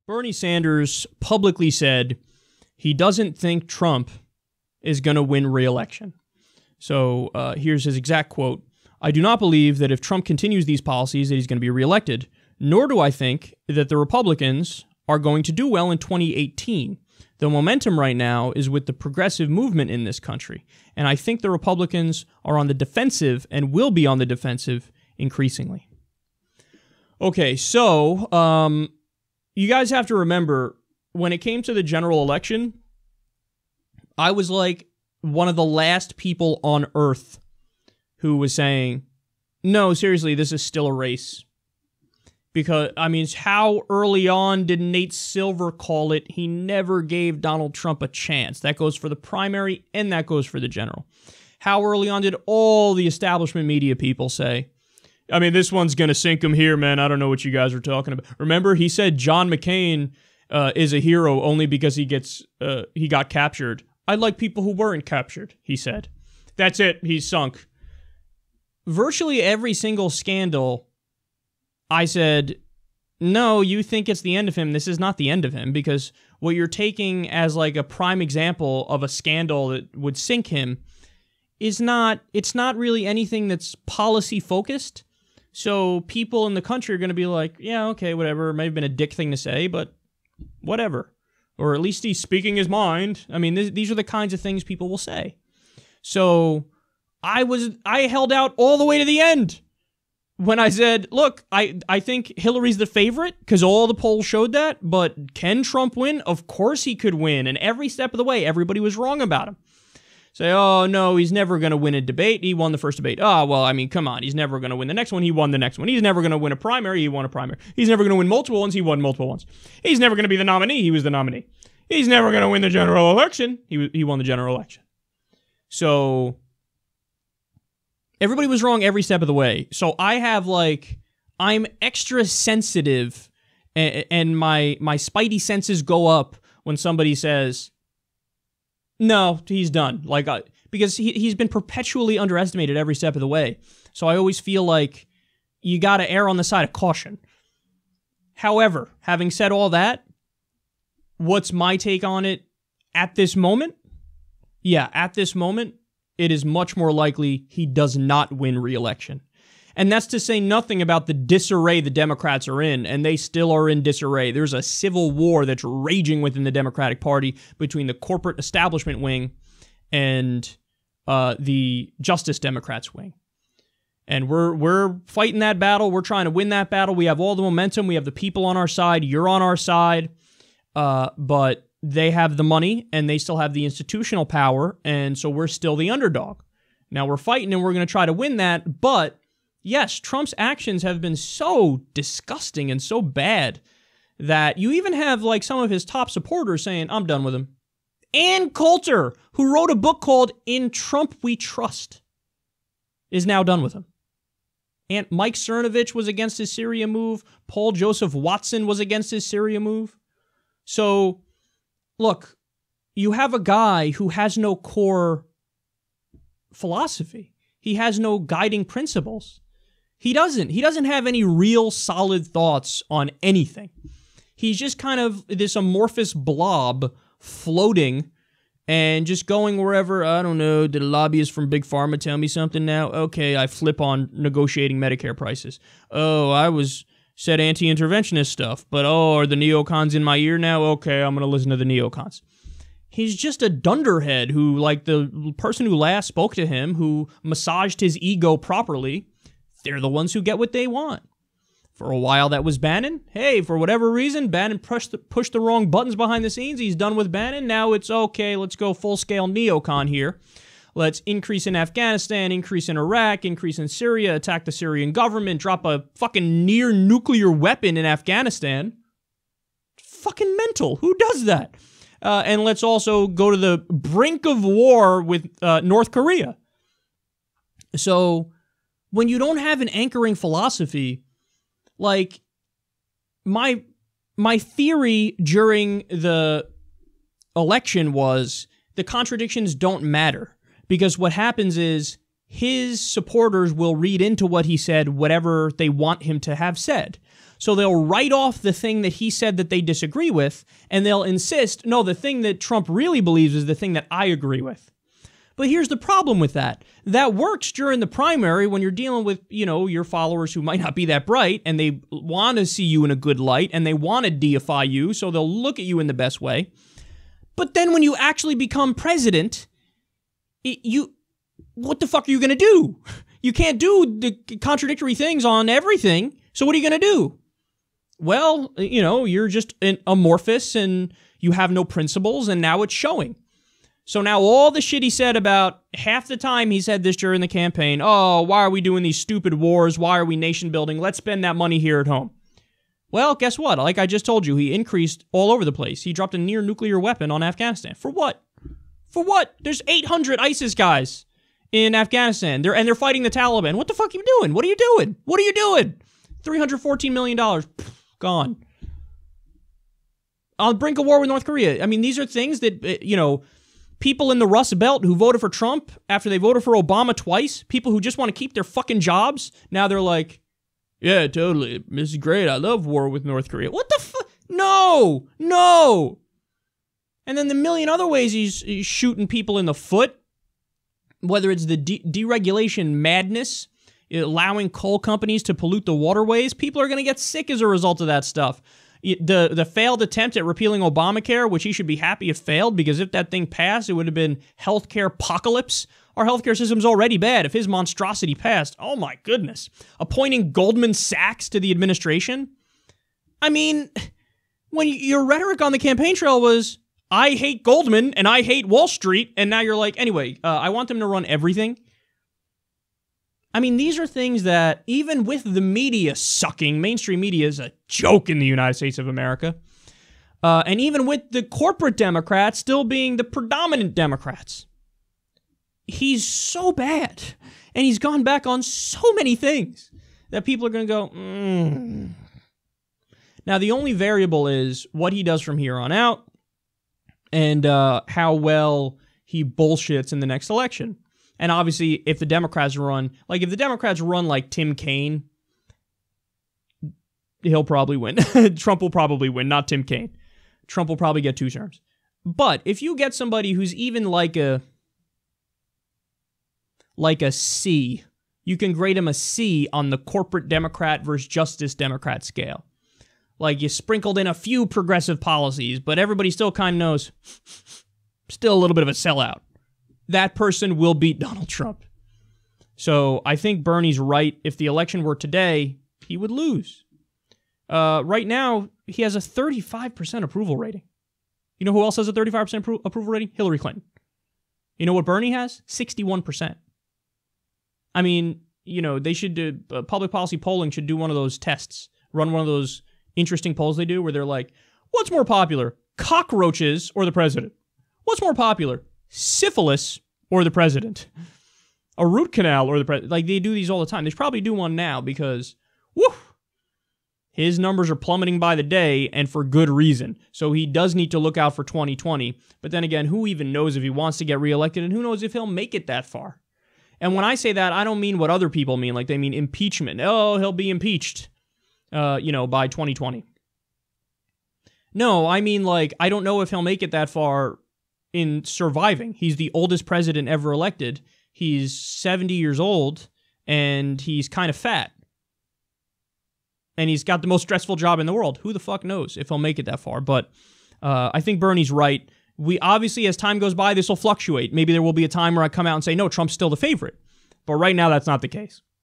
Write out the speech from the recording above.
Bernie Sanders publicly said he doesn't think Trump is going to win re-election. So here's his exact quote. "I do not believe that if Trump continues these policies that he's going to be reelected, nor do I think that the Republicans are going to do well in 2018. The momentum right now is with the progressive movement in this country, and I think the Republicans are on the defensive and will be on the defensive increasingly." Okay, so you guys have to remember, when it came to the general election, I was like one of the last people on earth who was saying, no, seriously, this is still a race. Because, I mean, how early on did Nate Silver call it? He never gave Donald Trump a chance. That goes for the primary and that goes for the general. How early on did all the establishment media people say, I mean, this one's going to sink him here, man. I don't know what you guys are talking about. Remember, he said John McCain is a hero only because he got captured. I like people who weren't captured, he said. That's it. He's sunk. Virtually every single scandal, I said, no, you think it's the end of him. This is not the end of him, because what you're taking as like a prime example of a scandal that would sink him it's not really anything that's policy focused. So people in the country are going to be like, yeah, okay, whatever. It may have been a dick thing to say, but whatever. Or at least he's speaking his mind. I mean, these are the kinds of things people will say. So I held out all the way to the end when I said, look, I think Hillary's the favorite because all the polls showed that, but can Trump win? Of course he could win. And every step of the way, everybody was wrong about him. Say, oh, no, he's never going to win a debate. He won the first debate. Oh, well, I mean, come on. He's never going to win the next one. He won the next one. He's never going to win a primary. He won a primary. He's never going to win multiple ones. He won multiple ones. He's never going to be the nominee. He was the nominee. He's never going to win the general election. He won the general election. So everybody was wrong every step of the way. So I'm extra sensitive and my spidey senses go up when somebody says, no, he's done. Because he's been perpetually underestimated every step of the way. So I always feel like you got to err on the side of caution. However, having said all that, what's my take on it at this moment? Yeah, at this moment, it is much more likely he does not win re-election. And that's to say nothing about the disarray the Democrats are in, and they still are in disarray. There's a civil war that's raging within the Democratic Party between the corporate establishment wing and the Justice Democrats wing. And we're fighting that battle. We're trying to win that battle. We have all the momentum. We have the people on our side. You're on our side. But they have the money, and they still have the institutional power, and so we're still the underdog. Now we're fighting, and we're going to try to win that, but yes, Trump's actions have been so disgusting and so bad that you even have like some of his top supporters saying, I'm done with him. Ann Coulter, who wrote a book called In Trump We Trust, is now done with him. And Mike Cernovich was against his Syria move. Paul Joseph Watson was against his Syria move. So, look, you have a guy who has no core philosophy. He has no guiding principles. He doesn't have any real solid thoughts on anything. He's just kind of this amorphous blob floating and just going wherever. I don't know, did a lobbyist from Big Pharma tell me something now? Okay, I flip on negotiating Medicare prices. Oh, I said anti-interventionist stuff, but are the neocons in my ear now? Okay, I'm going to listen to the neocons. He's just a dunderhead who, like the person who last spoke to him, who massaged his ego properly, they're the ones who get what they want. For a while, that was Bannon. Hey, for whatever reason, Bannon pushed the wrong buttons behind the scenes. He's done with Bannon. Now it's okay, let's go full-scale neocon here. Let's increase in Afghanistan, increase in Iraq, increase in Syria, attack the Syrian government, drop a fucking near-nuclear weapon in Afghanistan. Fucking mental. Who does that? And let's also go to the brink of war with North Korea. So when you don't have an anchoring philosophy, like my theory during the election was the contradictions don't matter, because what happens is his supporters will read into what he said whatever they want him to have said. So they'll write off the thing that he said that they disagree with, and they'll insist, no, the thing that Trump really believes is the thing that I agree with. But here's the problem with that. That works during the primary when you're dealing with, your followers who might not be that bright, and they want to see you in a good light, and they want to deify you, so they'll look at you in the best way. But then when you actually become president, what the fuck are you going to do? You can't do the contradictory things on everything, so what are you going to do? Well, you're just amorphous and you have no principles, and now it's showing. So now all the shit he said about half the time he said this during the campaign, oh, why are we doing these stupid wars? Why are we nation building? Let's spend that money here at home. Well, guess what? Like I just told you, he increased all over the place. He dropped a near nuclear weapon on Afghanistan. For what? For what? There's 800 ISIS guys in Afghanistan. They're fighting the Taliban. What the fuck are you doing? What are you doing? What are you doing? $314 million. Gone. On the brink of war with North Korea. I mean, these are things that, people in the Rust Belt who voted for Trump after they voted for Obama twice, people who just want to keep their fucking jobs, now they're like, yeah, totally, this is great, I love war with North Korea. What the fuck? No! And then the million other ways he's shooting people in the foot, whether it's the deregulation madness, allowing coal companies to pollute the waterways, people are going to get sick as a result of that stuff. The failed attempt at repealing Obamacare, which he should be happy it failed, because if that thing passed, it would have been healthcare apocalypse. Our healthcare system's already bad. If his monstrosity passed, oh my goodness. Appointing Goldman Sachs to the administration? I mean, when your rhetoric on the campaign trail was, I hate Goldman and I hate Wall Street, and now you're like, anyway, I want them to run everything. I mean, these are things that, even with the media sucking, mainstream media is a joke in the United States of America, and even with the corporate Democrats still being the predominant Democrats, he's so bad, and he's gone back on so many things that people are going to go, Now, the only variable is what he does from here on out, and how well he bullshits in the next election. And obviously, if the Democrats run like Tim Kaine, he'll probably win. Trump will probably win, not Tim Kaine. Trump will probably get 2 terms. But if you get somebody who's even like a C, you can grade him a C on the corporate Democrat versus Justice Democrat scale. Like, you sprinkled in a few progressive policies, but everybody still kind of knows, still a little bit of a sellout. That person will beat Donald Trump. So I think Bernie's right. If the election were today, he would lose. Right now, he has a 35% approval rating. You know who else has a 35% approval rating? Hillary Clinton. You know what Bernie has? 61%. I mean, they should do, public policy polling should do one of those tests, run one of those interesting polls they do where they're like, what's more popular, cockroaches or the president? What's more popular, syphilis or the president? A root canal or the president? Like, they do these all the time. They should probably do one now because, his numbers are plummeting by the day, and for good reason. So he does need to look out for 2020. But then again, who even knows if he wants to get reelected, and who knows if he'll make it that far? And when I say that, I don't mean what other people mean. Like, they mean impeachment. Oh, he'll be impeached, by 2020. No, I mean, like, I don't know if he'll make it that far in surviving. He's the oldest president ever elected. He's 70 years old, and he's kind of fat. And he's got the most stressful job in the world. Who the fuck knows if he'll make it that far? But I think Bernie's right. We obviously, as time goes by, this will fluctuate. Maybe there will be a time where I come out and say, no, Trump's still the favorite. But right now, that's not the case.